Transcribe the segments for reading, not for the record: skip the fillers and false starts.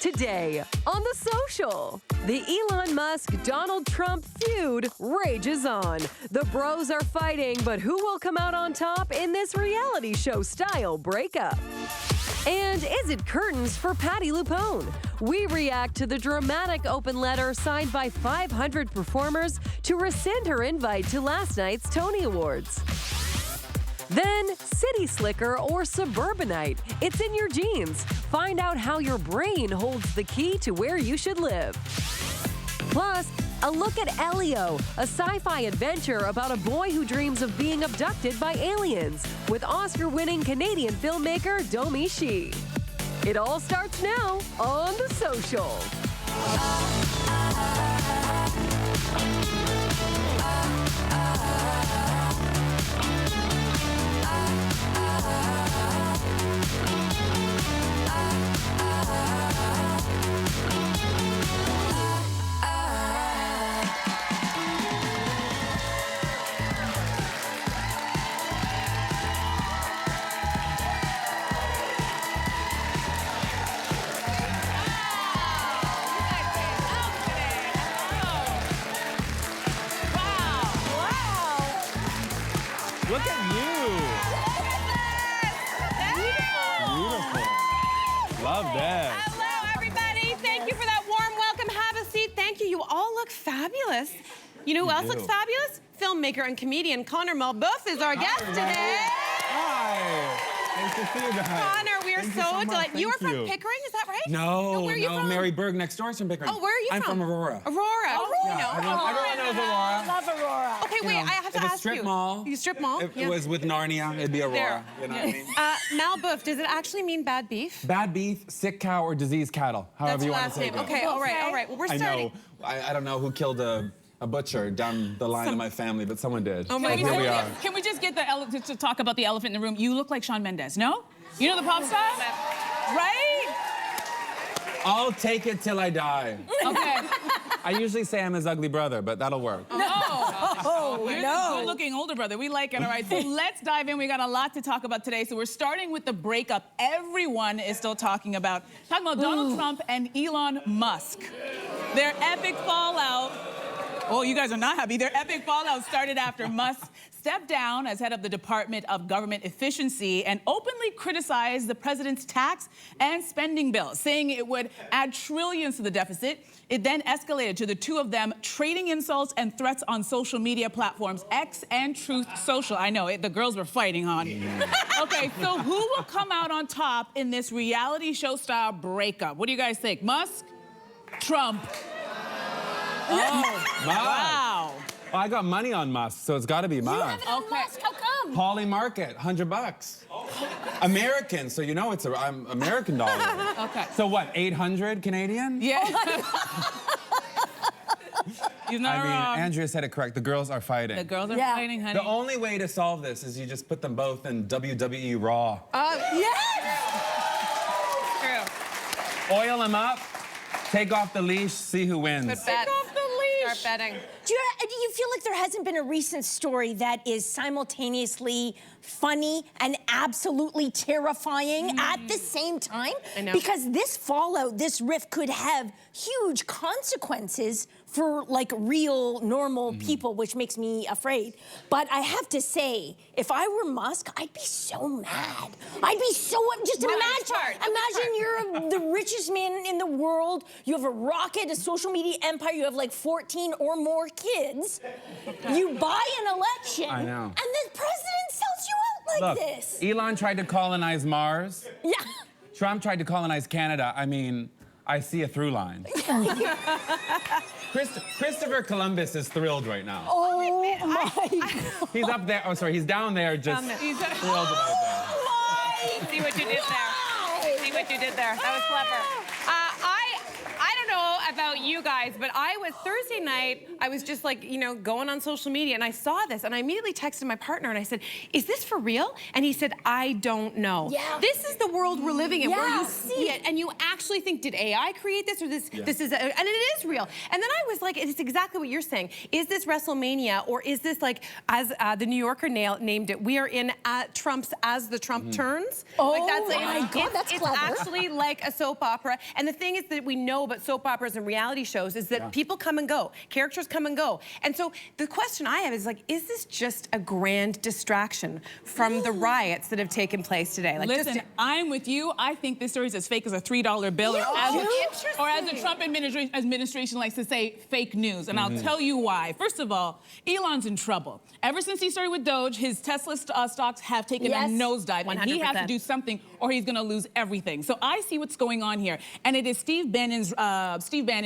Today on The Social, the Elon Musk-Donald Trump feud rages on. The bros are fighting, but who will come out on top in this reality show-style breakup? And is it curtains for Patti LuPone? We react to the dramatic open letter signed by 500 performers to rescind her invite to last night's Tony Awards. Then, city slicker or suburbanite. It's in your genes. Find out how your brain holds the key to where you should live. Plus, a look at Elio, a sci-fi adventure about a boy who dreams of being abducted by aliens, with Oscar-winning Canadian filmmaker Domi Shi. It all starts now on The Social. Look at you. Beautiful. Love that. Hello, everybody. Thank you for that warm welcome. Have a seat. Thank you. You all look fabulous. You know who else looks fabulous? Filmmaker and comedian Connor Malbeuf is our guest today. Hi. Nice to see you guys. Connor, we are so delighted. You are from Pickering, is that right? No, where are you from? Mary Berg next door is from Pickering. Oh, where are you I'm from? from Aurora. Aurora. Yeah, everyone knows Aurora. Love Aurora. Okay, wait, I have to If a ask strip you. mall. You strip mall? If it was with Narnia, it'd be Aurora. There. You know what I mean? Malbeuf, does it actually mean bad beef? Bad beef, sick cow, or diseased cattle. However That's you the want last to take name. it. Okay, all right. Well, we're I starting. know. I don't know who killed a butcher down the line of my family, but someone did. Oh my So here God. we are. Can we just get the to talk about the elephant in the room? You look like Shawn Mendes, no? You know the pop star? Right? I'll take it till I die. Okay. I usually say I'm his ugly brother, but that'll work. Oh, you're the good-looking older brother. We like it, all right? So let's dive in. We got a lot to talk about today. So we're starting with the breakup everyone is still talking about. Talking about Donald Trump and Elon Musk. Their epic fallout. Oh, you guys are not happy. Their epic fallout started after Musk stepped down as head of the Department of Government Efficiency and openly criticized the president's tax and spending bill, saying it would add trillions to the deficit. It then escalated to the two of them trading insults and threats on social media platforms, X and Truth Social. I know, the girls were fighting, honey. Okay, so who will come out on top in this reality show-style breakup? What do you guys think? Musk? Trump? Oh, wow. Well, I got money on Musk, so it's got to be Musk. You have it on Musk. How come? Pauly Market, $100. American, so you know I'm American dollar. okay. So what, 800 Canadian? Yeah. You're not I mean, wrong. Andrea said it correct. The girls are fighting. The girls are fighting, honey. The only way to solve this is you just put them both in WWE Raw. Yes! True. Oil them up, take off the leash, see who wins. Good bet. Take off the leash. Start betting. Do you feel like there hasn't been a recent story that is simultaneously funny and absolutely terrifying at the same time? I know. Because this fallout, this rift could have huge consequences for like real normal people, which makes me afraid. But I have to say, if I were Musk, I'd be so mad. I'd be so, just imagine you're the richest man in the world. You have a rocket, a social media empire. You have like 14 or more kids. You buy an election. I know. And the president sells you out like Look, this. Elon tried to colonize Mars. Yeah. Trump tried to colonize Canada. I mean, I see a through line. Christopher Columbus is thrilled right now. Oh my God. He's up there. Oh, sorry. He's down there just thrilled about that. See what you did there. See what you did there. That was clever. I don't know about you guys, but Thursday night, I was just like, you know, going on social media and I saw this and I immediately texted my partner and I said, is this for real? And he said, I don't know. Yeah. This is the world we're living in where you see it and you actually think, did AI create this or this is, and it is real. And then I was like, it's exactly what you're saying. Is this WrestleMania or is this like, as the New Yorker named it, we are in Trump's As the Trump Turns? Oh like my God, that's it's clever. actually like a soap opera. And the thing is that we know about soap operas and reality shows is that people come and go, characters come and go. And so the question I have is like, is this just a grand distraction from the riots that have taken place today? Like, listen, I'm with you. I think this story is as fake as a $3 bill, or as the Trump administration likes to say, fake news. And I'll tell you why. First of all, Elon's in trouble. Ever since he started with Doge, his Tesla stocks have taken a nosedive, and he has to do something, or he's going to lose everything. So I see what's going on here, and it is Steve Bannon,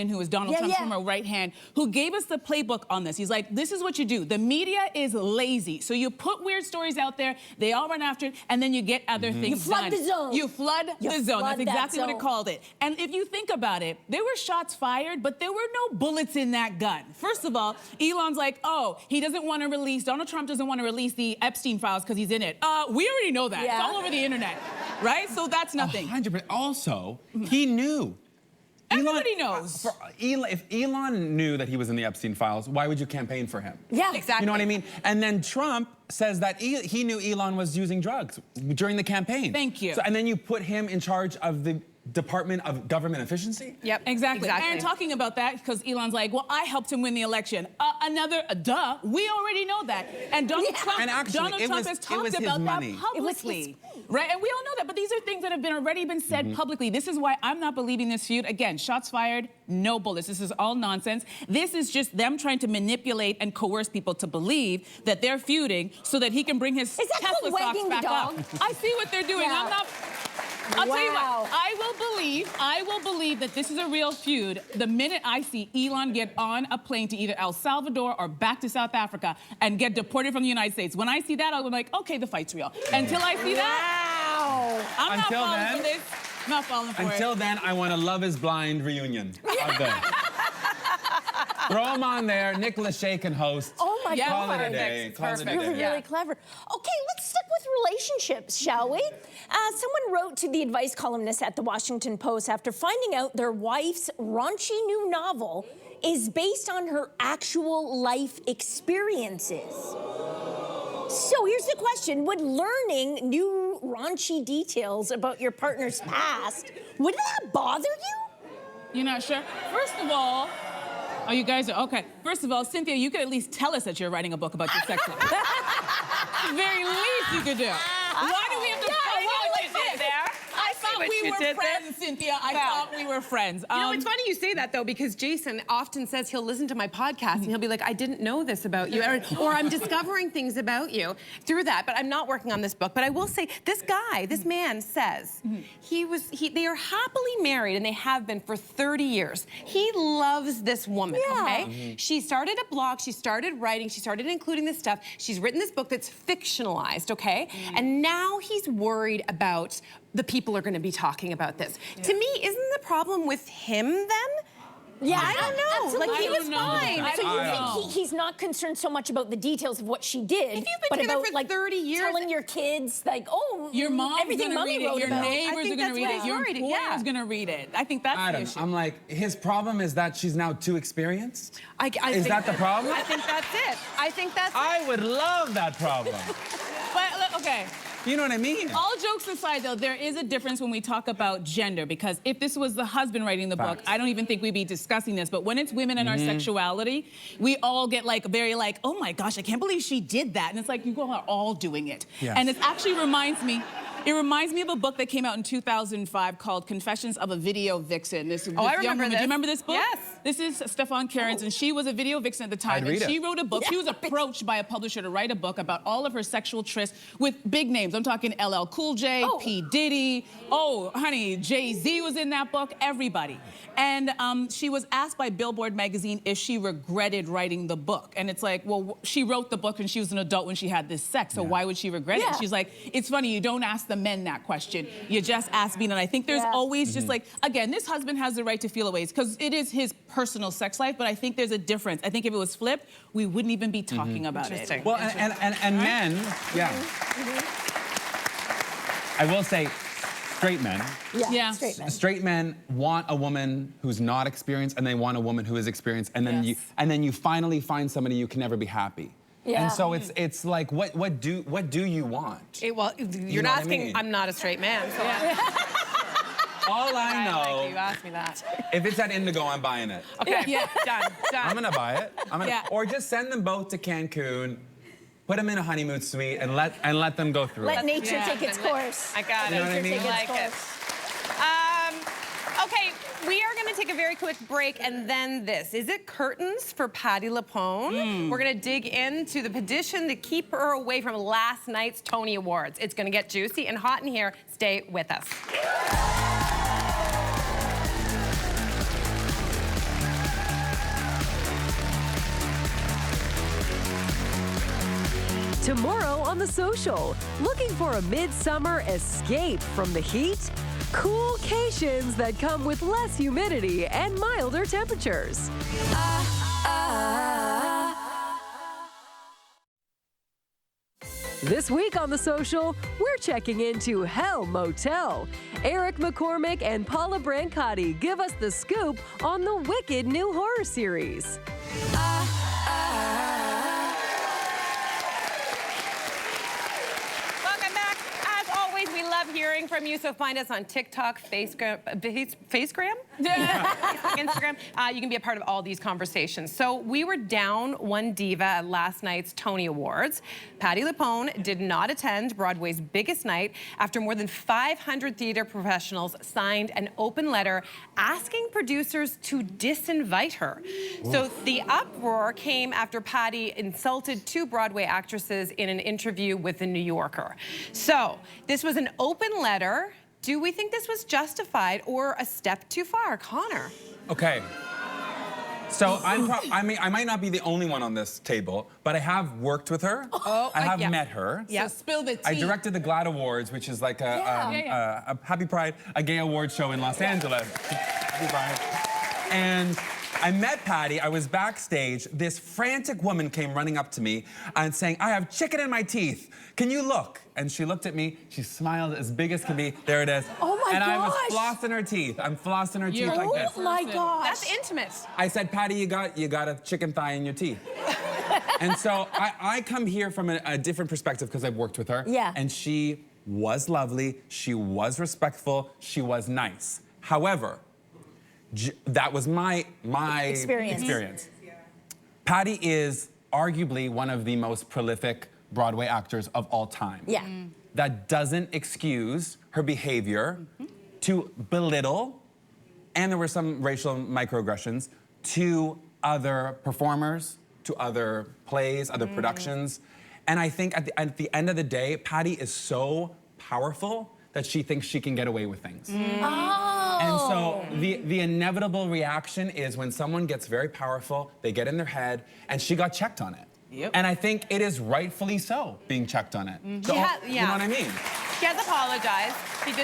who is Donald Trump's former right hand, who gave us the playbook on this. He's like, this is what you do. The media is lazy, so you put weird stories out there, they all run after it, and then you get other things done. You flood the zone. You flood the zone. That's exactly what it called it. And if you think about it, there were shots fired, but there were no bullets in that gun. First of all, Elon's like, oh, he doesn't want to release, Donald Trump doesn't want to release the Epstein files because he's in it. We already know that. It's all over the internet, right? So that's nothing. 100%. Also, he knew. Everybody knows. If Elon knew that he was in the Epstein files, why would you campaign for him? Yeah, exactly. You know what I mean? And then Trump says that he knew Elon was using drugs during the campaign. Thank you. So, and then you put him in charge of the Department of Government Efficiency? Yep, exactly. And talking about that, because Elon's like, well, I helped him win the election. Duh, we already know that. And Donald Trump, and actually, has talked about that publicly. Right, and we all know that, but these are things that have already been said publicly. This is why I'm not believing this feud. Again, shots fired, no bullets. This is all nonsense. This is just them trying to manipulate and coerce people to believe that they're feuding so that he can bring his Tesla stocks back up. I see what they're doing. I'm not... I'll tell you what, I will believe that this is a real feud the minute I see Elon get on a plane to either El Salvador or back to South Africa and get deported from the United States. When I see that, I'll be like, okay, the fight's real. Until I see that, I'm not falling for this. I'm not falling for it. Until then, I want a Love is Blind reunion of them. Throw them on there. Nick Lachey can host. Oh my God. Call it a day. You're really clever. Okay, let's stick with relationships, shall we? Someone wrote to the advice columnist at the Washington Post after finding out their wife's raunchy new novel is based on her actual life experiences. So here's the question. Would learning new raunchy details about your partner's past, would that bother you? You're not sure? First of all, oh, you guys are, okay. First of all, Cynthia, you could at least tell us that you're writing a book about your sex life. The very least you could do. Why do we have to fight like this? I thought we were friends, Cynthia. I thought we were friends. You know, it's funny you say that, though, because Jason often says he'll listen to my podcast and he'll be like, I didn't know this about you, or I'm discovering things about you through that, but I'm not working on this book. But I will say, this guy, this man says they are happily married, and they have been for 30 years. He loves this woman, okay? She started a blog, she started writing, she started including this stuff. She's written this book that's fictionalized, okay? And now he's worried about the people are going to be talking about this. To me, isn't the problem with him then? Yeah, I don't know. Absolutely. Like, he was fine. So you think he's not concerned so much about the details of what she did, if you've been but together about for like 30 years, telling your kids, like, oh, your mom's everything gonna mommy read it, wrote your about. neighbors are gonna read it, your employer's gonna read it. I think that's the issue. I'm like, his problem is that she's now too experienced? Is that the problem? I think that's it. I think that's it. I would love that problem. But, okay. You know what I mean? All jokes aside, though, there is a difference when we talk about gender, because if this was the husband writing the book, I don't even think we'd be discussing this. But when it's women and our sexuality, we all get like very like, oh my gosh, I can't believe she did that. And it's like, you all are all doing it. Yes. And it actually reminds me of a book that came out in 2005 called Confessions of a Video Vixen. I remember this. Do you remember this book? Yes. This is Stefan Cairns, and she was a video vixen at the time. I'd read and she it. wrote a book. She was approached by a publisher to write a book about all of her sexual trysts with big names. I'm talking LL Cool J, P. Diddy. Oh, honey, Jay-Z was in that book, everybody. And she was asked by Billboard magazine if she regretted writing the book. And it's like, well, she wrote the book and she was an adult when she had this sex, so why would she regret it? She's like, it's funny, you don't ask the amend that question. You just asked me, and I think there's always just like, again, this husband has the right to feel ways because it is his personal sex life, but I think there's a difference. I think if it was flipped, we wouldn't even be talking about it. Well, and men, I will say, straight men. Yeah. Straight men. Want a woman who's not experienced, and they want a woman who is experienced, and then you finally find somebody you can never be happy. Yeah. And so it's like, what do you want? Well, you're not asking. I mean? I'm not a straight man, so. All I know. Like you asked me that. If it's at Indigo, I'm buying it. Okay. Done. I'm gonna buy it. Or just send them both to Cancun. Put them in a honeymoon suite and let them go through it. Let nature take its course. I got it. You know what I mean? I like it. Okay, we are going to take a very quick break, and then this. Is it curtains for Patti LuPone? We're going to dig into the petition to keep her away from last night's Tony Awards. It's going to get juicy and hot in here. Stay with us. Tomorrow on The Social, looking for a midsummer escape from the heat? Coolcations that come with less humidity and milder temperatures. This week on The Social, we're checking into Hell Motel. Eric McCormick and Paula Brancotti give us the scoop on the wicked new horror series. Hearing from you, so find us on TikTok, Facebook, Instagram. You can be a part of all these conversations. So we were down one diva at last night's Tony Awards. Patti LuPone did not attend Broadway's biggest night after more than 500 theater professionals signed an open letter asking producers to disinvite her. Ooh. So the uproar came after Patti insulted two Broadway actresses in an interview with The New Yorker. So this was an open letter. Do we think this was justified or a step too far? Connor. Okay. So I might not be the only one on this table, but I have worked with her. I have met her. Yeah. So spill the tea. I directed the GLAAD Awards, which is like a Happy Pride, a gay award show in Los Angeles. Happy Pride. And I met Patti. I was backstage. This frantic woman came running up to me and saying, "I have chicken in my teeth. Can you look?" And she looked at me. She smiled as big as can be. There it is. Oh my gosh. And I was flossing her teeth. I'm flossing her teeth like this. Oh my gosh. That's intimate. I said, "Patti, you got a chicken thigh in your teeth." And so I come here from a different perspective because I've worked with her. Yeah. And she was lovely. She was respectful. She was nice. However, that was my experience. Patti is arguably one of the most prolific Broadway actors of all time. Yeah. That doesn't excuse her behavior to belittle, and there were some racial microaggressions, to other performers, to other plays, other productions. And I think at the end of the day, Patti is so powerful that she thinks she can get away with things. And so the inevitable reaction is when someone gets very powerful, they get in their head, and she got checked on it. Yep. And I think it is rightfully so being checked on it. So, you know what I mean? She has apologized.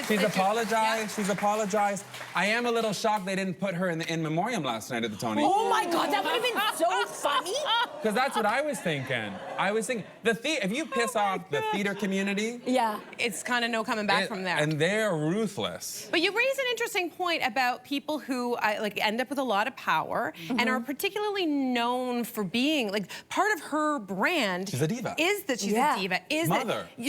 She's apologized. She's apologized. I am a little shocked they didn't put her in the in memoriam last night at the Tonys. Oh my God, that would have been so funny. Because that's what I was thinking. I was thinking, if you piss off the theater community, it's kind of no coming back from there. And they're ruthless. But you raise an interesting point about people who end up with a lot of power and are particularly known for being part of her brand. She's a diva. Is that she's a diva?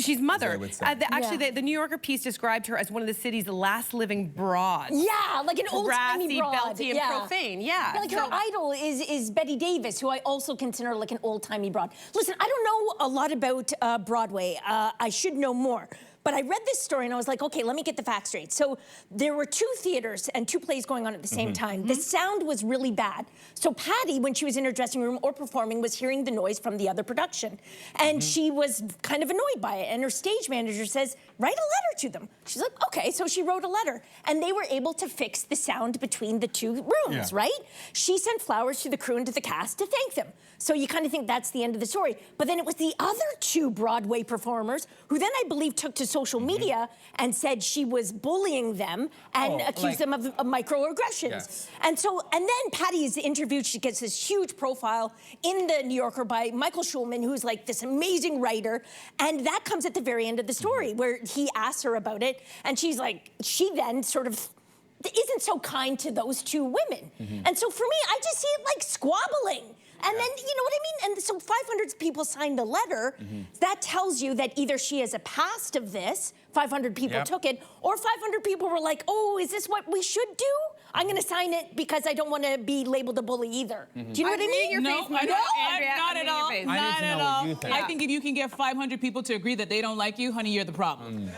She's mother. As I would say. Actually, the New Yorker piece described her as one of the city's last living broads. Yeah, like an old-timey broad. Belty, and profane. Yeah. Like her idol is Betty Davis, who I also consider like an old-timey broad. Listen, I don't know a lot about Broadway. I should know more. But I read this story and I was like, okay, let me get the facts straight. So there were two theaters and two plays going on at the same time. The sound was really bad. So Patti, when she was in her dressing room or performing, was hearing the noise from the other production. And she was kind of annoyed by it. And her stage manager says, write a letter to them. She's like, okay. So she wrote a letter. And they were able to fix the sound between the two rooms, right? She sent flowers to the crew and to the cast to thank them. So you kind of think that's the end of the story. But then it was the other two Broadway performers who then I believe took to social media and said she was bullying them and accused them of microaggressions. Yes. And then Patti is interviewed. She gets this huge profile in the New Yorker by Michael Schulman, who's like this amazing writer. And that comes at the very end of the story where he asks her about it. And she's like, she then sort of isn't so kind to those two women. And so for me, I just see it like squabbling. And then, you know what I mean? And so 500 people signed the letter. That tells you that either she has a past of this, 500 people took it, or 500 people were like, oh, is this what we should do? I'm going to sign it because I don't want to be labeled a bully either. Do you know what I mean? No, not at all. Not at all. I think if you can get 500 people to agree that they don't like you, honey, you're the problem.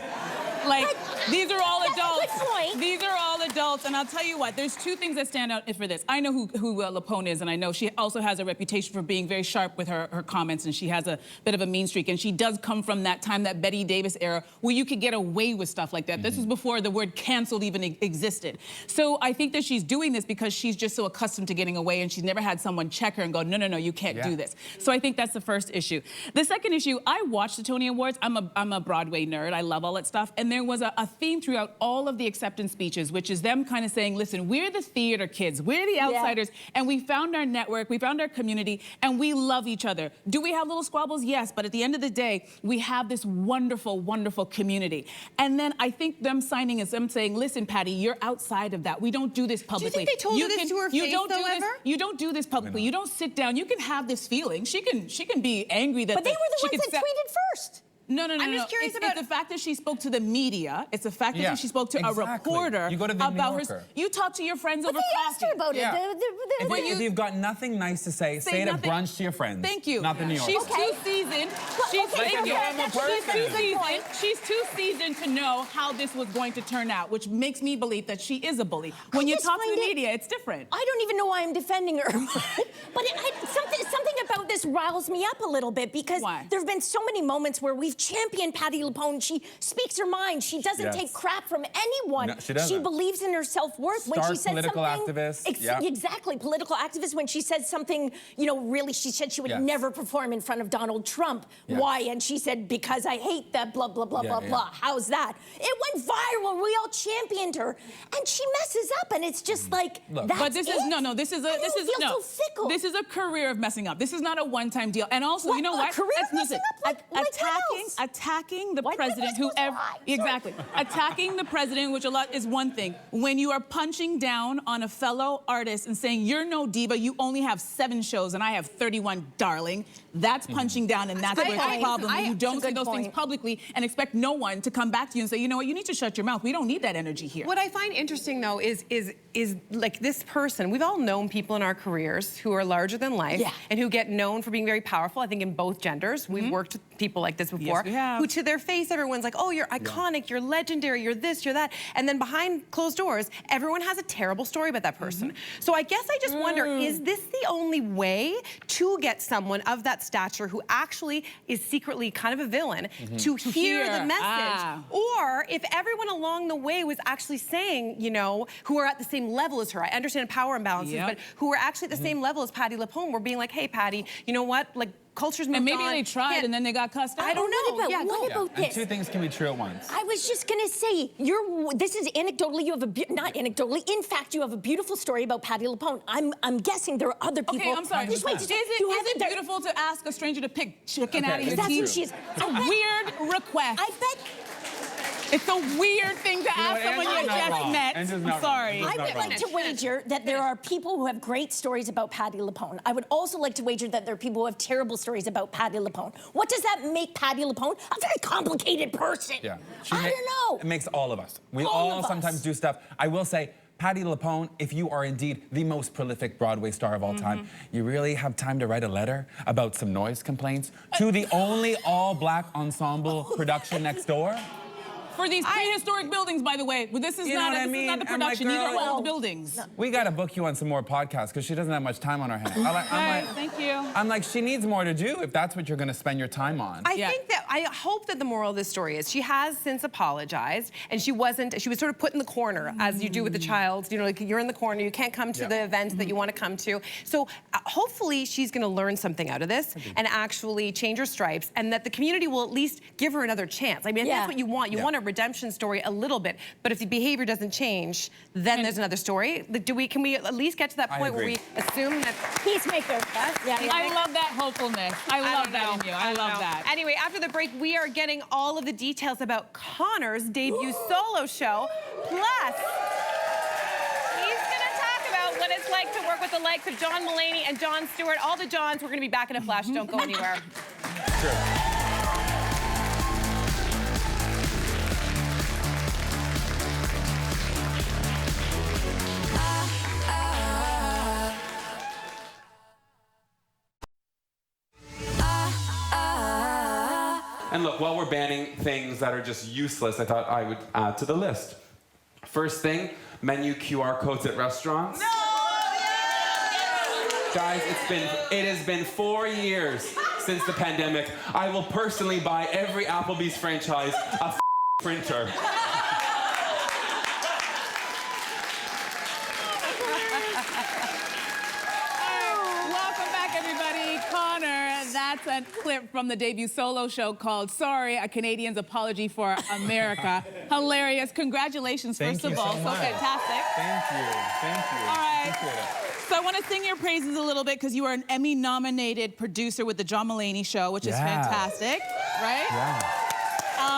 Like, these are all adults. That's a good point. These are all adults, and I'll tell you what, there's two things that stand out for this. I know who LuPone is, and I know she also has a reputation for being very sharp with her comments, and she has a bit of a mean streak, and she does come from that time, that Betty Davis era, where you could get away with stuff like that. This was before the word canceled even existed. So I think that she's doing this because she's just so accustomed to getting away, and she's never had someone check her and go, no, you can't do this. So I think that's the first issue. The second issue, I watched the Tony Awards. I'm a Broadway nerd. I love all that stuff, and there was a theme throughout all of the acceptance speeches, which is them kind of saying, listen, we're the theater kids, we're the outsiders, and we found our network, we found our community, and we love each other. Do we have little squabbles? Yes, but at the end of the day, we have this wonderful, wonderful community. And then I think them signing is them saying, listen, Patti, you're outside of that. We don't do this publicly. Do you think they told her this to her face, though, ever? You don't do this publicly. You don't sit down. You can have this feeling. She can be angry that. But they were the ones that tweeted first. No. I'm just curious about the fact that she spoke to the media. It's the fact that she spoke to a reporter you go to the about New Yorker. her. You talk to your friends over They coffee. asked her about it. If you've got nothing nice to say it at brunch to your friends. Thank you. Not the New Yorker. She's too seasoned. She's too seasoned to know how this was going to turn out, which makes me believe that she is a bully. When you talk to the media, it's different. I don't even know why I'm defending her. But something about this riles me up a little bit because there have been so many moments where we've championed Patti LuPone. She speaks her mind. She doesn't take crap from anyone. No, she doesn't. She believes in her self-worth. When she says political something, activist. Exactly, political activist. When she said something, you know, really, she said she would never perform in front of Donald Trump. Why? And she said, because I hate that blah, blah, blah, blah, blah. How's that? It went viral. We all championed her. And she messes up, and it's just like, that's but this is, so fickle. This is a career of messing up. This is not a one-time deal. And also, you know what? Attacking the president, attacking the president, which a lot is one thing. When you are punching down on a fellow artist and saying, you're no diva, you only have 7 shows and I have 31, darling, that's punching down, and that's where it's a problem. When you don't say those things publicly and expect no one to come back to you and say, you know what, you need to shut your mouth. We don't need that energy here. What I find interesting, though, is like this person. We've all known people in our careers who are larger than life and who get known for being very powerful, I think, in both genders. We've worked with people like this before. Yes, we have. Who, to their face, everyone's like, oh, you're iconic, you're legendary, you're this, you're that. And then behind closed doors, everyone has a terrible story about that person. So I guess I just wonder, is this the only way to get someone of that stature who actually is secretly kind of a villain to hear the message? Or if everyone along the way was actually saying, you know, who are at the same level as her, I understand power imbalances, but who are actually at the same level as Patti LuPone, were being like, hey, Patti, you know what? Like, culture's moved on. And maybe they tried and then they got cussed out. I don't know. What about this? And 2 things can be true at once. I was just gonna say, this is anecdotally, you have not anecdotally, in fact, you have a beautiful story about Patti LuPone. I'm guessing there are other people. Okay, I'm sorry. Just wait, is it beautiful to ask a stranger to pick chicken out of your that's teeth? who she is. It's a weird request. I bet. It's a weird thing to ask someone you just met. I'm sorry. I would like to wager that there are people who have great stories about Patti LuPone. I would also like to wager that there are people who have terrible stories about Patti LuPone. What does that make Patti LuPone? A very complicated person. Yeah. I don't know. It makes all of us. We all sometimes do stuff. I will say, Patti LuPone, if you are indeed the most prolific Broadway star of all time, you really have time to write a letter about some noise complaints to the only all-black ensemble production next door? For these prehistoric buildings, by the way. This is not the production. These are old buildings. We got to book you on some more podcasts because she doesn't have much time on her hands. Thank you. I'm like, she needs more to do if that's what you're gonna spend your time on. I hope that the moral of this story is she has since apologized, and she was sort of put in the corner, as you do with the child. You know, like you're in the corner, you can't come to the events that you want to come to. So hopefully she's gonna learn something out of this and actually change her stripes, and that the community will at least give her another chance. I mean, that's what you want. You want a redemption story a little bit, but if the behavior doesn't change, then there's another story. Can we at least get to that point where we assume that Peacemaker. I love that hopefulness. I love that in you. I love that. Anyway, after the break, we are getting all of the details about Connor's debut solo show. Plus, he's going to talk about what it's like to work with the likes of John Mulaney and Jon Stewart. All the Johns, we're going to be back in a flash. Don't go anywhere. Sure. And look, while we're banning things that are just useless, I thought I would add to the list. First thing, menu QR codes at restaurants. No! Guys, it has been 4 years since the pandemic. I will personally buy every Applebee's franchise a printer. That's a clip from the debut solo show called Sorry, a Canadian's Apology for America. Hilarious. Congratulations, first of all. So fantastic. Thank you. All right. So I want to sing your praises a little bit because you are an Emmy-nominated producer with the John Mulaney Show, which is fantastic, right? Yeah.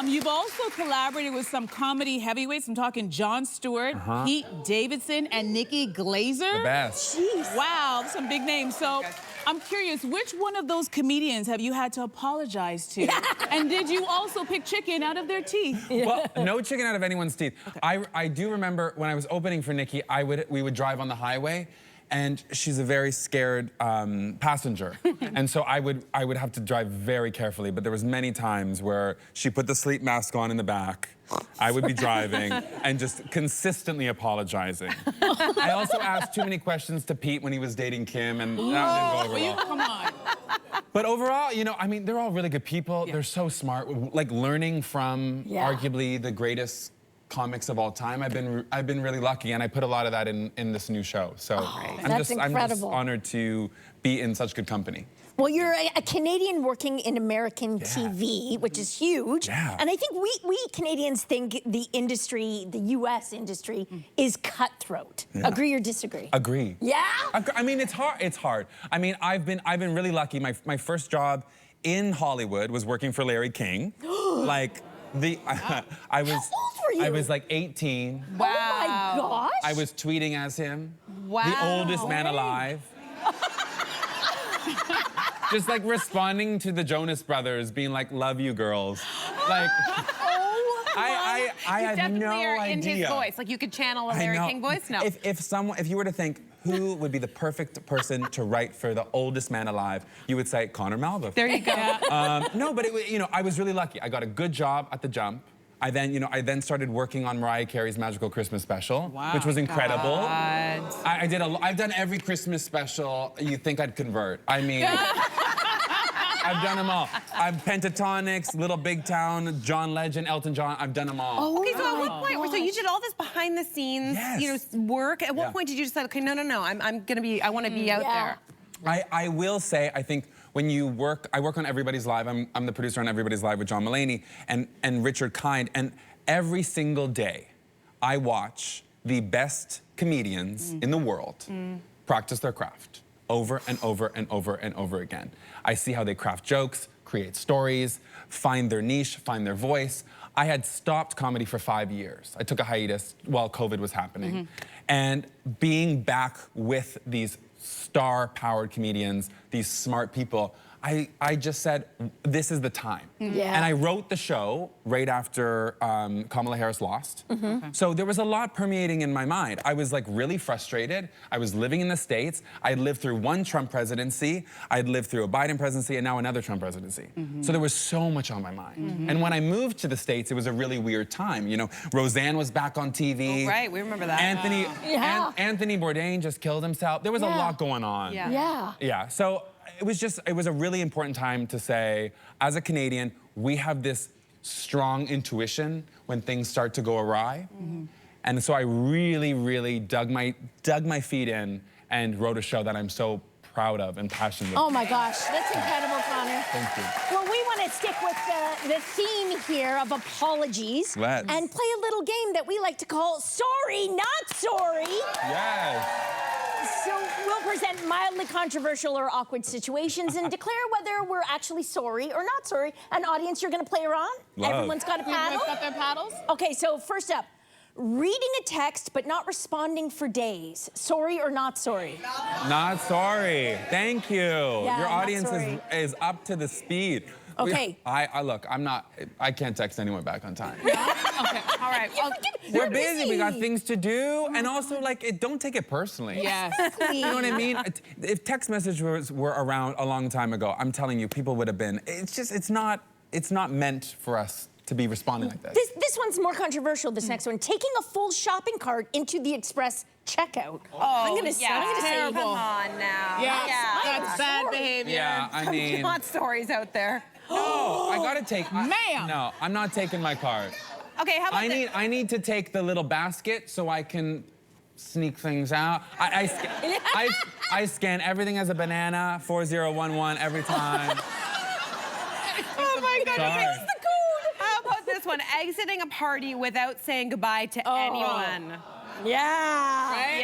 You've also collaborated with some comedy heavyweights. I'm talking Jon Stewart, Pete Davidson, and Nikki Glaser. The best. Jeez. Wow, some big names. So I'm curious, which one of those comedians have you had to apologize to? And did you also pick chicken out of their teeth? Well, no chicken out of anyone's teeth. Okay. I do remember when I was opening for Nikki, we would drive on the highway, and she's a very scared passenger. And so I would have to drive very carefully, but there was many times where she put the sleep mask on in the back. I would be driving and just consistently apologizing. I also asked too many questions to Pete when he was dating Kim, and that didn't go over well. Come on. But overall, you know, I mean, they're all really good people. They're so smart. Like learning from arguably the greatest comics of all time. I've been really lucky, and I put a lot of that in this new show. So I'm just honored to be in such good company. Well, you're a Canadian working in American TV, which is huge. Yeah. And I think we Canadians think the industry, the U.S. industry, is cutthroat. Agree or disagree? Agree. Yeah? I mean, it's hard. It's hard. I mean, I've been really lucky. My first job in Hollywood was working for Larry King. Like, I was. How old were you? I was like 18. Wow. Oh my gosh. I was tweeting as him. Wow. The oldest man alive. Just like responding to the Jonas Brothers, being like, "Love you, girls." Like, I had no idea. In his voice, like you could channel a Larry King voice. No. If you were to think who would be the perfect person to write for the oldest man alive, you would say Connor Malbeuf. There you go. No, but I was really lucky. I got a good job at the Jump. I then started working on Mariah Carey's Magical Christmas Special, which was incredible. I've done every Christmas special you think I'd convert. I mean, I've done them all. I've Pentatonics, Little Big Town, John Legend, Elton John. I've done them all. Okay, so at what point? So you did all this behind the scenes, work. At what point did you decide? Okay, no, I want to be out there. I will say, I think when you work, I work on Everybody's Live. I'm the producer on Everybody's Live with John Mulaney and Richard Kind. And every single day, I watch the best comedians in the world practice their craft over and over and over and over again. I see how they craft jokes, create stories, find their niche, find their voice. I had stopped comedy for 5 years. I took a hiatus while COVID was happening. And being back with these star-powered comedians, these smart people, I just said, this is the time. And I wrote the show right after Kamala Harris lost. So there was a lot permeating in my mind. I was like really frustrated. I was living in the States. I had lived through one Trump presidency. I had lived through a Biden presidency and now another Trump presidency. So there was so much on my mind. And when I moved to the States, it was a really weird time. You know, Roseanne was back on TV. Oh, right, we remember that. Anthony Bourdain just killed himself. There was a lot going on. Yeah. So it was a really important time to say, as a Canadian, we have this strong intuition when things start to go awry. And so I really, really dug my feet in and wrote a show that I'm so proud of and passionate about. Oh my gosh, that's incredible, Connor. Thank you. Well, we want to stick with the theme here of apologies Let's. and play a little game that we like to call Sorry, Not Sorry. Yes. So we'll present mildly controversial or awkward situations and declare whether we're actually sorry or not sorry. An audience, you're going to play around? Love. Everyone's got a paddle? Everyone's got their paddles? Okay, so first up, reading a text but not responding for days. Sorry or not sorry? Not sorry. Thank you. Yeah, Your not audience sorry. is up to the speed. Okay. Look, I can't text anyone back on time. Okay, all right. Well, We're busy. We got things to do. And also, like, don't take it personally. Yes. You know what I mean? If text messages were around a long time ago, I'm telling you, people would have been. It's not meant for us to be responding like this. This one's more controversial, this next one. Taking a full shopping cart into the express checkout. I'm gonna say terrible. Come on now. Yeah, that's bad sorry. behavior. Yeah, I mean, Not stories out there. no, I gotta take. Ma'am. No, I'm not taking my card. Okay, how about this? I need to take the little basket so I can sneak things out. I scan everything as a banana, 4011 every time. Oh my God, Sorry. okay, this is the code. How about this one? Exiting a party without saying goodbye to anyone. Yeah. Right?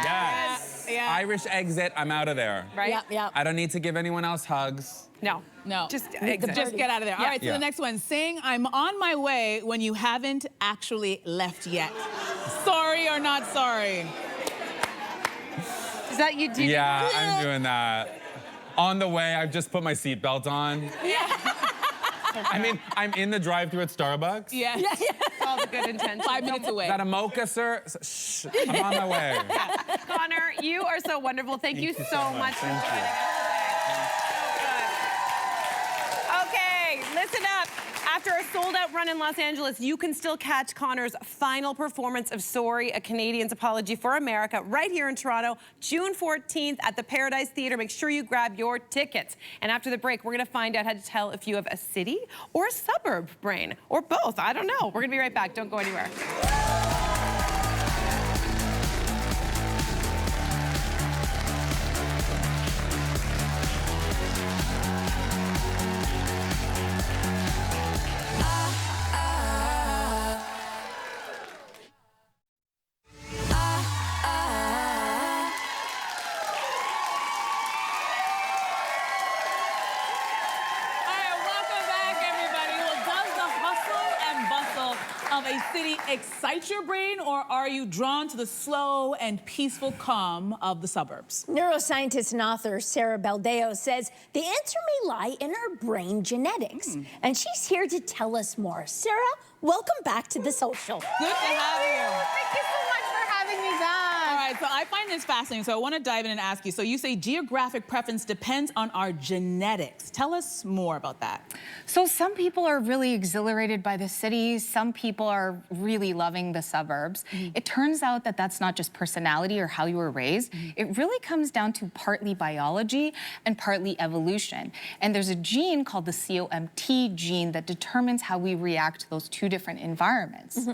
Yes. Yeah. Irish exit, I'm out of there. Right? Yep, yep. I don't need to give anyone else hugs. No. No. Just Just exit. get out of there. All right, so Yeah. the next one. Saying I'm on my way when you haven't actually left yet. Sorry or not sorry? Is that you do? Yeah, I'm doing that. On the way, I've just put my seatbelt on. Yeah. I mean, I'm in the drive-thru at Starbucks. Yeah. All the good intentions. 5 minutes away. Is that a mocha, sir? Shh, I'm on my way. Connor, you are so wonderful. Thank you so much for Thank you. joining us today. Okay, listen up. After a sold-out run in Los Angeles, you can still catch Connor's final performance of Sorry, a Canadian's Apology for America, right here in Toronto, June 14th at the Paradise Theatre. Make sure you grab your tickets. And after the break, we're going to find out how to tell if you have a city or a suburb brain, or both. I don't know. We're going to be right back. Don't go anywhere. Of a city excite your brain, or are you drawn to the slow and peaceful calm of the suburbs? Neuroscientist and author Sarah Baldeo says the answer may lie in our brain genetics. And she's here to tell us more. Sarah, welcome back to The Social. Good to have you. Thank you so much for having me back. All right, so I find this fascinating, so I want to dive in and ask you. So you say geographic preference depends on our genetics. Tell us more about that. So some people are really exhilarated by the cities. Some people are really loving the suburbs. It turns out that that's not just personality or how you were raised. It really comes down to partly biology and partly evolution. And there's a gene called the COMT gene that determines how we react to those two different environments.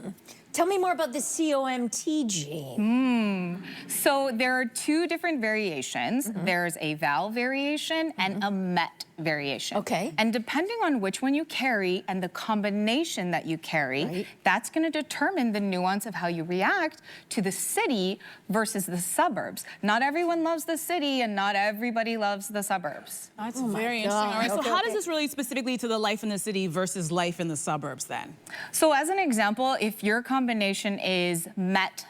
Tell me more about the COMT gene. So there are two different variations. There's a vowel variation and a met variation. Okay. And depending on which one you carry and the combination that you carry, that's going to determine the nuance of how you react to the city versus the suburbs. Not everyone loves the city and not everybody loves the suburbs. That's very interesting. All right, so Okay, how okay. does this relate specifically to the life in the city versus life in the suburbs then? So as an example, if your combination is met,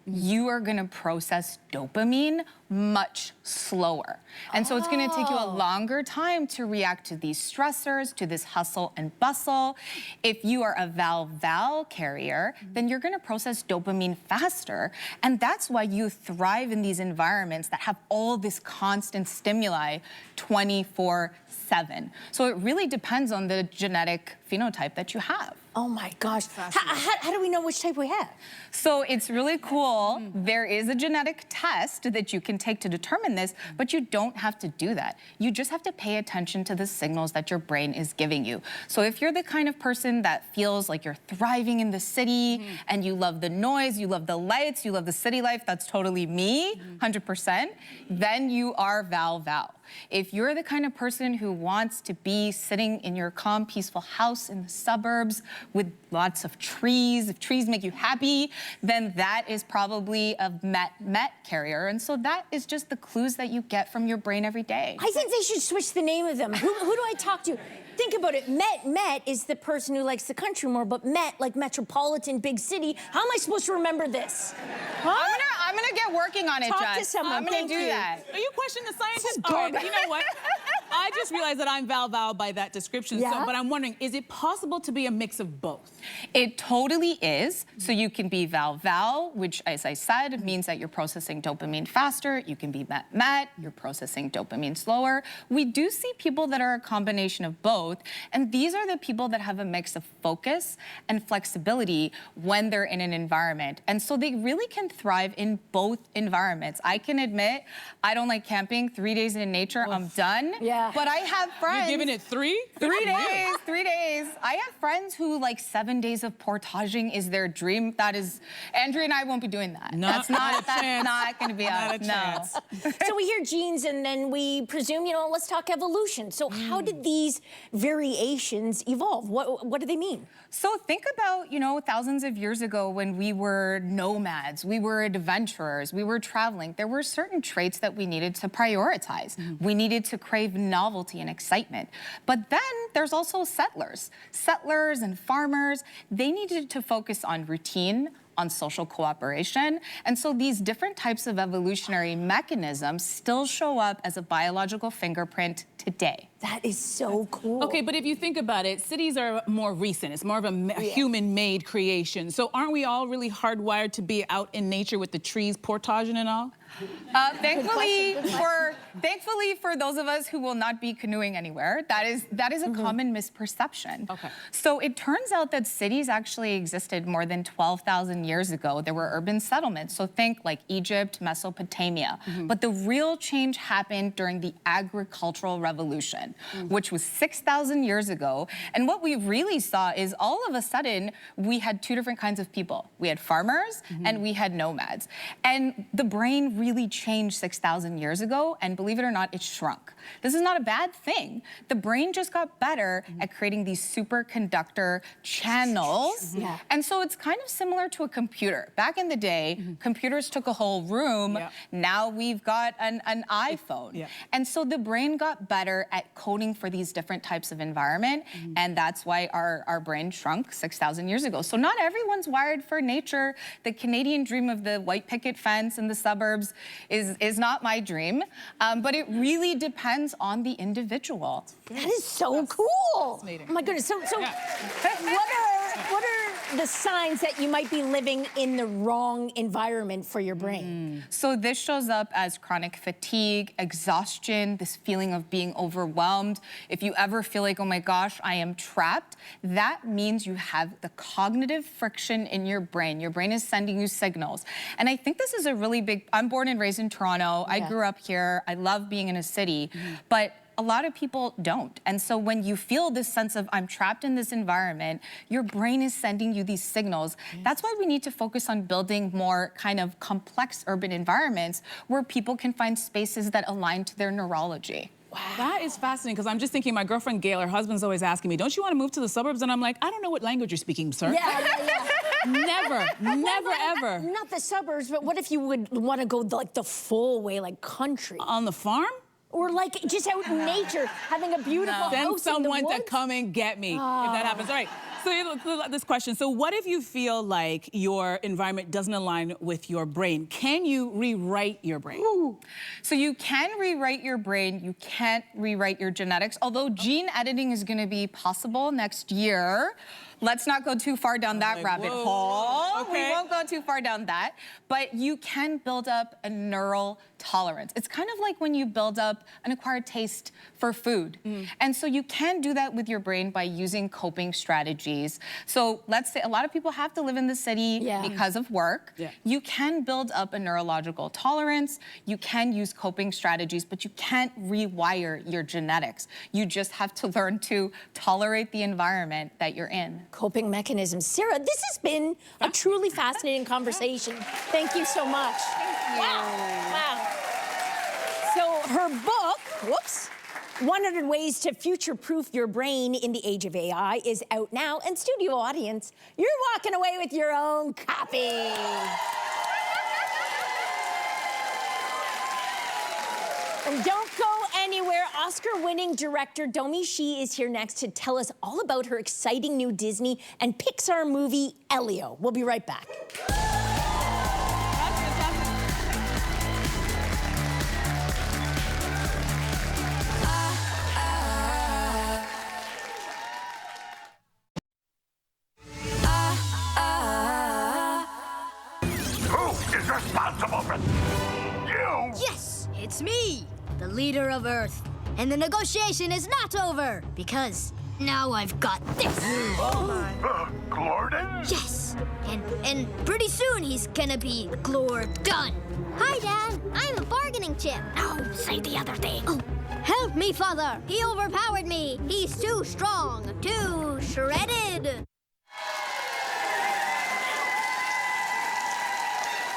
you are going to process dopamine much slower. And so it's going to take you a longer time to react to these stressors, to this hustle and bustle. If you are a vowel carrier, then you're going to process dopamine faster. And that's why you thrive in these environments that have all this constant stimuli 24/7. So it really depends on the genetic phenotype that you have. Oh my gosh. How do we know which type we have? So it's really cool. There is a genetic test that you can take to determine this, but you don't have to do that. You just have to pay attention to the signals that your brain is giving you. So if you're the kind of person that feels like you're thriving in the city and you love the noise, you love the lights, you love the city life, that's totally me, 100%, then you are Val. If you're the kind of person who wants to be sitting in your calm, peaceful house in the suburbs with lots of trees, if trees make you happy, then that is probably a Met carrier. And so that is just the clues that you get from your brain every day. I think they should switch the name of them. Who do I talk to? Think about it. Met is the person who likes the country more, but Met, like metropolitan, big city. How am I supposed to remember this? Huh? I'm gonna get working on it, Talk Jess. to someone. I'm gonna Thank do you. that. Are you questioning the scientist? This is All right, garbage. you know what? I just realized that I'm Val by that description. Yeah? So, but I'm wondering, is it possible to be a mix of both? It totally is. So you can be Val, which, as I said, means that you're processing dopamine faster. You can be Met, you're processing dopamine slower. We do see people that are a combination of both, and these are the people that have a mix of focus and flexibility when they're in an environment. And so they really can thrive in both environments. I can admit, I don't like camping. 3 days in nature, I'm done. Yeah. But I have friends. You're giving it 3? 3 days, 3 days. I have friends who like 7 days of portaging is their dream. That is, Andrea and I won't be doing that. That's not going to be us. No. So we hear genes and then we presume, let's talk evolution. So how did these variations evolve? What do they mean? So think about, thousands of years ago when we were nomads, we were adventurers, we were traveling. There were certain traits that we needed to prioritize. We needed to crave novelty and excitement. But then there's also settlers. Settlers and farmers, they needed to focus on routine, on social cooperation. And so these different types of evolutionary mechanisms still show up as a biological fingerprint today. That is so cool. Okay, but if you think about it, cities are more recent. It's more of a human-made creation. So aren't we all really hardwired to be out in nature with the trees, portaging and all? Thankfully for those of us who will not be canoeing anywhere, that is a common misperception. Okay. So it turns out that cities actually existed more than 12,000 years ago. There were urban settlements. So think like Egypt, Mesopotamia. But the real change happened during the agricultural revolution, which was 6,000 years ago. And what we really saw is all of a sudden we had two different kinds of people. We had farmers and we had nomads. And the brain really changed 6,000 years ago, and believe it or not, it shrunk. This is not a bad thing. The brain just got better at creating these superconductor channels. And so it's kind of similar to a computer. Back in the day, computers took a whole room. Now we've got an iPhone. And so the brain got better at coding for these different types of environment, and that's why our brain shrunk 6,000 years ago. So not everyone's wired for nature. The Canadian dream of the white picket fence in the suburbs is not my dream, but it really depends on the individual. That is so cool. Oh my goodness. So what are the signs that you might be living in the wrong environment for your brain? So this shows up as chronic fatigue, exhaustion, this feeling of being overwhelmed. If you ever feel like, oh my gosh, I am trapped, that means you have the cognitive friction in your brain. Your brain is sending you signals. And I think this is a really big, I'm born and raised in Toronto. I grew up here. I love being in a city, but a lot of people don't. And so when you feel this sense of I'm trapped in this environment, your brain is sending you these signals. That's why we need to focus on building more kind of complex urban environments where people can find spaces that align to their neurology. Wow. That is fascinating, because I'm just thinking, my girlfriend Gail, her husband's always asking me, don't you want to move to the suburbs? And I'm like, I don't know what language you're speaking, sir. Never, ever. Not the suburbs, but what if you would want to go like the full way, like country? On the farm? Or like just out in nature, having a beautiful house Send in the someone to woods? come and get me if that happens. All right, so this question. So what if you feel like your environment doesn't align with your brain? Can you rewrite your brain? So you can rewrite your brain, you can't rewrite your genetics, although gene editing is gonna be possible next year. let's not go too far down that rabbit hole. Okay. We won't go too far down that. But you can build up a neural tolerance. It's kind of like when you build up an acquired taste for food. And so you can do that with your brain by using coping strategies. So let's say a lot of people have to live in the city because of work. You can build up a neurological tolerance. You can use coping strategies, but you can't rewire your genetics. You just have to learn to tolerate the environment that you're in. Coping mechanisms. Sarah, this has been a truly fascinating conversation. Thank you so much. Thank you. Wow. So her book, 100 Ways to Future-Proof Your Brain in the Age of AI is out now. And studio audience, you're walking away with your own copy. And don't go anywhere. Oscar-winning director Domi Shi is here next to tell us all about her exciting new Disney and Pixar movie, Elio. We'll be right back. Who is responsible for you? Yes, it's me, the leader of Earth. And the negotiation is not over, because now I've got this. Gordon? Yes, and pretty soon he's gonna be done. Hi, Dad. I'm a bargaining chip. No, say the other thing. Oh, help me, Father. He overpowered me. He's too strong, too shredded.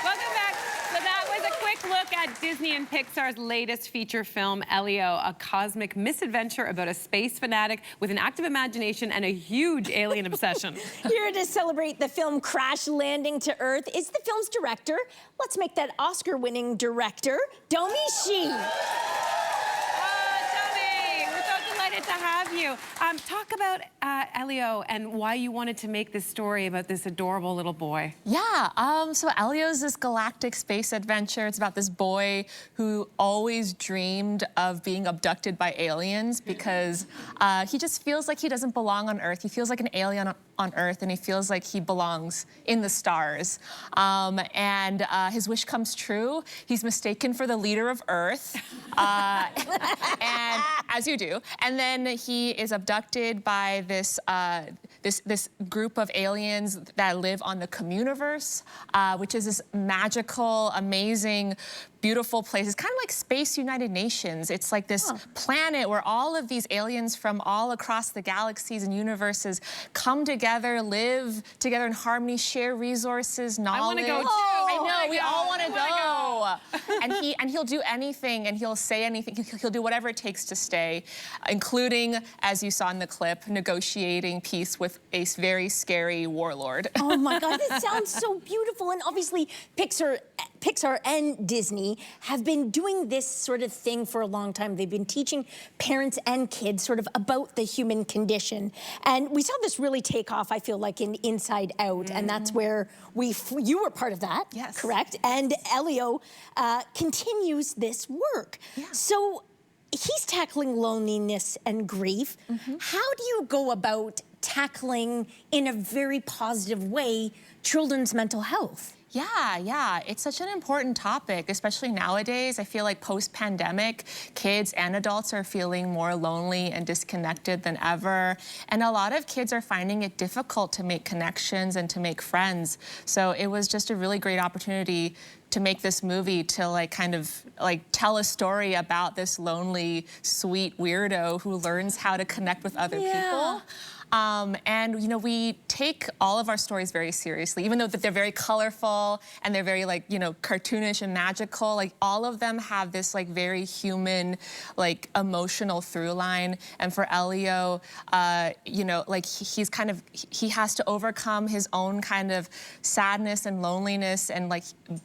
Welcome back. So that was a quick look at Disney and Pixar's latest feature film, Elio, a cosmic misadventure about a space fanatic with an active imagination and a huge alien obsession. Here to celebrate the film Crash Landing to Earth is the film's director. Let's make that Oscar-winning director, Domi Shi. To have you. Talk about Elio and why you wanted to make this story about this adorable little boy. Yeah, so Elio's this galactic space adventure. It's about this boy who always dreamed of being abducted by aliens because he just feels like he doesn't belong on Earth. He feels like an alien on Earth, and he feels like he belongs in the stars. And his wish comes true. He's mistaken for the leader of Earth, and as you do. And then he is abducted by this this group of aliens that live on the Communiverse, which is this magical, amazing, beautiful place. It's kind of like Space United Nations. It's like this planet where all of these aliens from all across the galaxies and universes come together, live together in harmony, share resources, knowledge. I want to go too. I know, we all want to go. And he'll do anything, and he'll say anything. He'll do whatever it takes to stay, including, as you saw in the clip, negotiating peace with a very scary warlord. Oh my God, this sounds so beautiful. And obviously, Pixar and Disney have been doing this sort of thing for a long time. They've been teaching parents and kids sort of about the human condition. And we saw this really take off, I feel like, in Inside Out. And that's where you were part of that, correct? And Elio continues this work. So he's tackling loneliness and grief. How do you go about tackling, in a very positive way, children's mental health? Yeah, it's such an important topic, especially nowadays. I feel like post-pandemic, kids and adults are feeling more lonely and disconnected than ever. And a lot of kids are finding it difficult to make connections and to make friends. So it was just a really great opportunity to make this movie, to kind of tell a story about this lonely, sweet weirdo who learns how to connect with other people. And, you know, we take all of our stories very seriously, even though that they're very colorful and they're very, like, you know, cartoonish and magical. Like, all of them have this, like, very human, like, emotional through line. And for Elio, you know, like, he's kind of, he has to overcome his own kind of sadness and loneliness. And, like,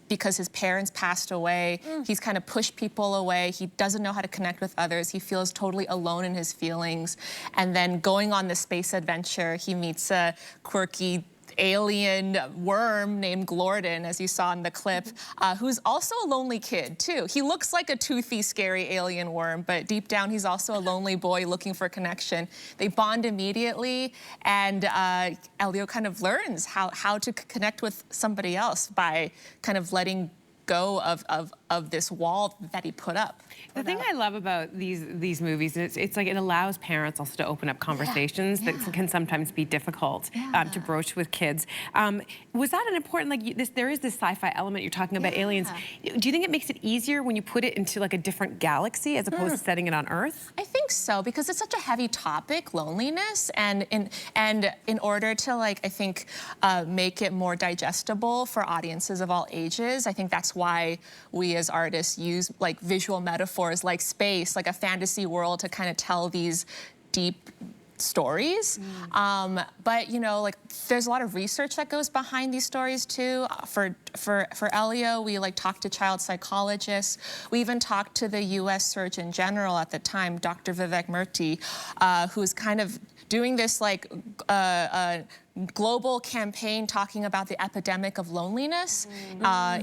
because his parents passed away, he's kind of pushed people away. He doesn't know how to connect with others. He feels totally alone in his feelings. And then going on this space adventure, he meets a quirky alien worm named Glorden, as you saw in the clip, who's also a lonely kid, too. He looks like a toothy, scary alien worm, but deep down, he's also a lonely boy looking for connection. They bond immediately, and Elio kind of learns how to connect with somebody else by kind of letting go of this wall that he put up. The thing I love about these movies is it's like it allows parents also to open up conversations that can sometimes be difficult to broach with kids. Was that an important, like there is this sci-fi element you're talking about aliens. Do you think it makes it easier when you put it into like a different galaxy as opposed to setting it on Earth? I think so, because it's such a heavy topic, loneliness, and in order to I think make it more digestible for audiences of all ages, I think that's why we as artists use like visual metaphors like space, like a fantasy world, to kind of tell these deep stories. But you know, like there's a lot of research that goes behind these stories too. For Elio, we talked to child psychologists. We even talked to the U.S. Surgeon General at the time, Dr. Vivek Murthy, who's kind of doing this global campaign talking about the epidemic of loneliness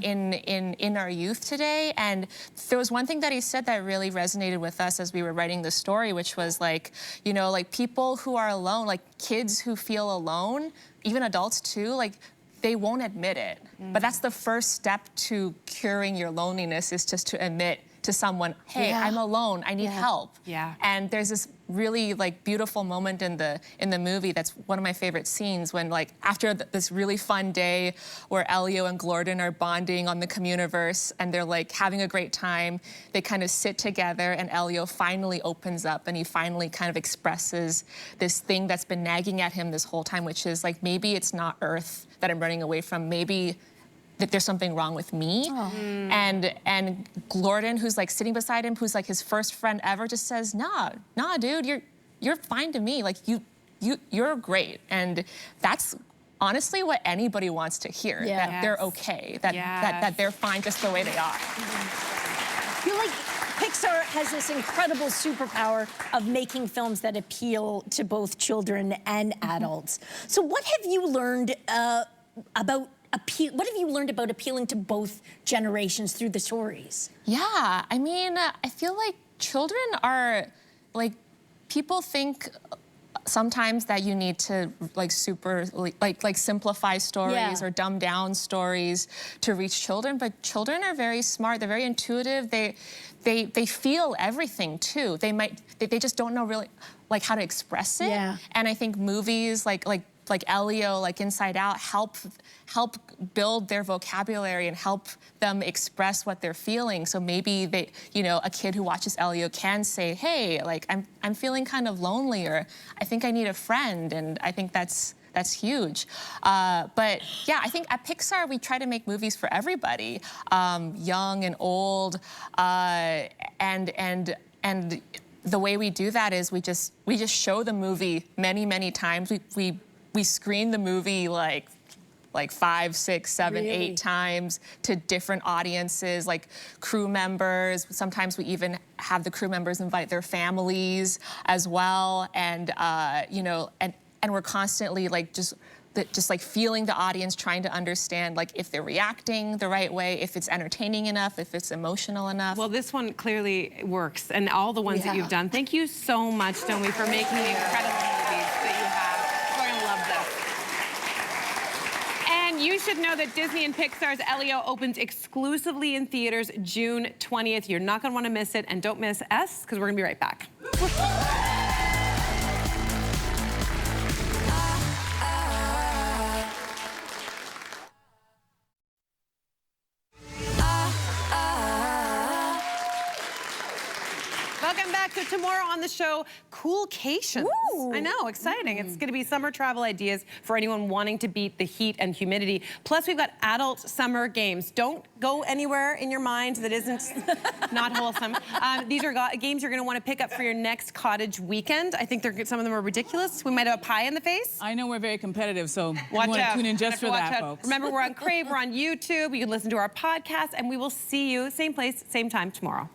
in our youth today. And there was one thing that he said that really resonated with us as we were writing the story, which was people who are alone, like kids who feel alone, even adults too, they won't admit it. But that's the first step to curing your loneliness, is just to admit to someone, hey, I'm alone, I need help. And there's this really beautiful moment in the movie that's one of my favorite scenes, when after this really fun day where Elio and Glorden are bonding on the Communiverse and they're having a great time, they kind of sit together and Elio finally opens up and he finally kind of expresses this thing that's been nagging at him this whole time, which is maybe it's not Earth that I'm running away from, maybe that there's something wrong with me. And Glorden, who's sitting beside him, who's his first friend ever, just says, nah, dude, you're fine to me. You're great. And that's honestly what anybody wants to hear, that they're okay, that they're fine just the way they are. I feel like Pixar has this incredible superpower of making films that appeal to both children and adults. So what have you learned about appealing to both generations through the stories? Yeah, I mean, I feel like children are, people think sometimes that you need to simplify stories or dumb down stories to reach children, but children are very smart, they're very intuitive, they feel everything too. They just don't know really how to express it. And I think movies like Elio, Inside Out, help build their vocabulary and help them express what they're feeling. So maybe a kid who watches Elio can say, hey, I'm feeling kind of lonely, or I think I need a friend, and I think that's huge. But yeah, I think at Pixar we try to make movies for everybody, young and old, and the way we do that is we just show the movie many times. We screen the movie like 5, 6, 7, 8 times to different audiences, crew members. Sometimes we even have the crew members invite their families as well, and and we're constantly just feeling the audience, trying to understand if they're reacting the right way, if it's entertaining enough, if it's emotional enough. Well, this one clearly works, and all the ones that you've done. Thank you so much, Domi, for making the incredible movies that you have. We're gonna love this. And you should know that Disney and Pixar's Elio opens exclusively in theaters June 20th. You're not gonna wanna miss it, and don't miss us, because we're gonna be right back. Welcome back to tomorrow on the show, Coolcations. I know, exciting. It's going to be summer travel ideas for anyone wanting to beat the heat and humidity. Plus, we've got adult summer games. Don't go anywhere in your mind that isn't not wholesome. These are games you're going to want to pick up for your next cottage weekend. I think some of them are ridiculous. We might have a pie in the face. I know we're very competitive, so watch you want out. to tune in just for that, folks. Remember, we're on Crave, we're on YouTube. You can listen to our podcast, and we will see you same place, same time tomorrow.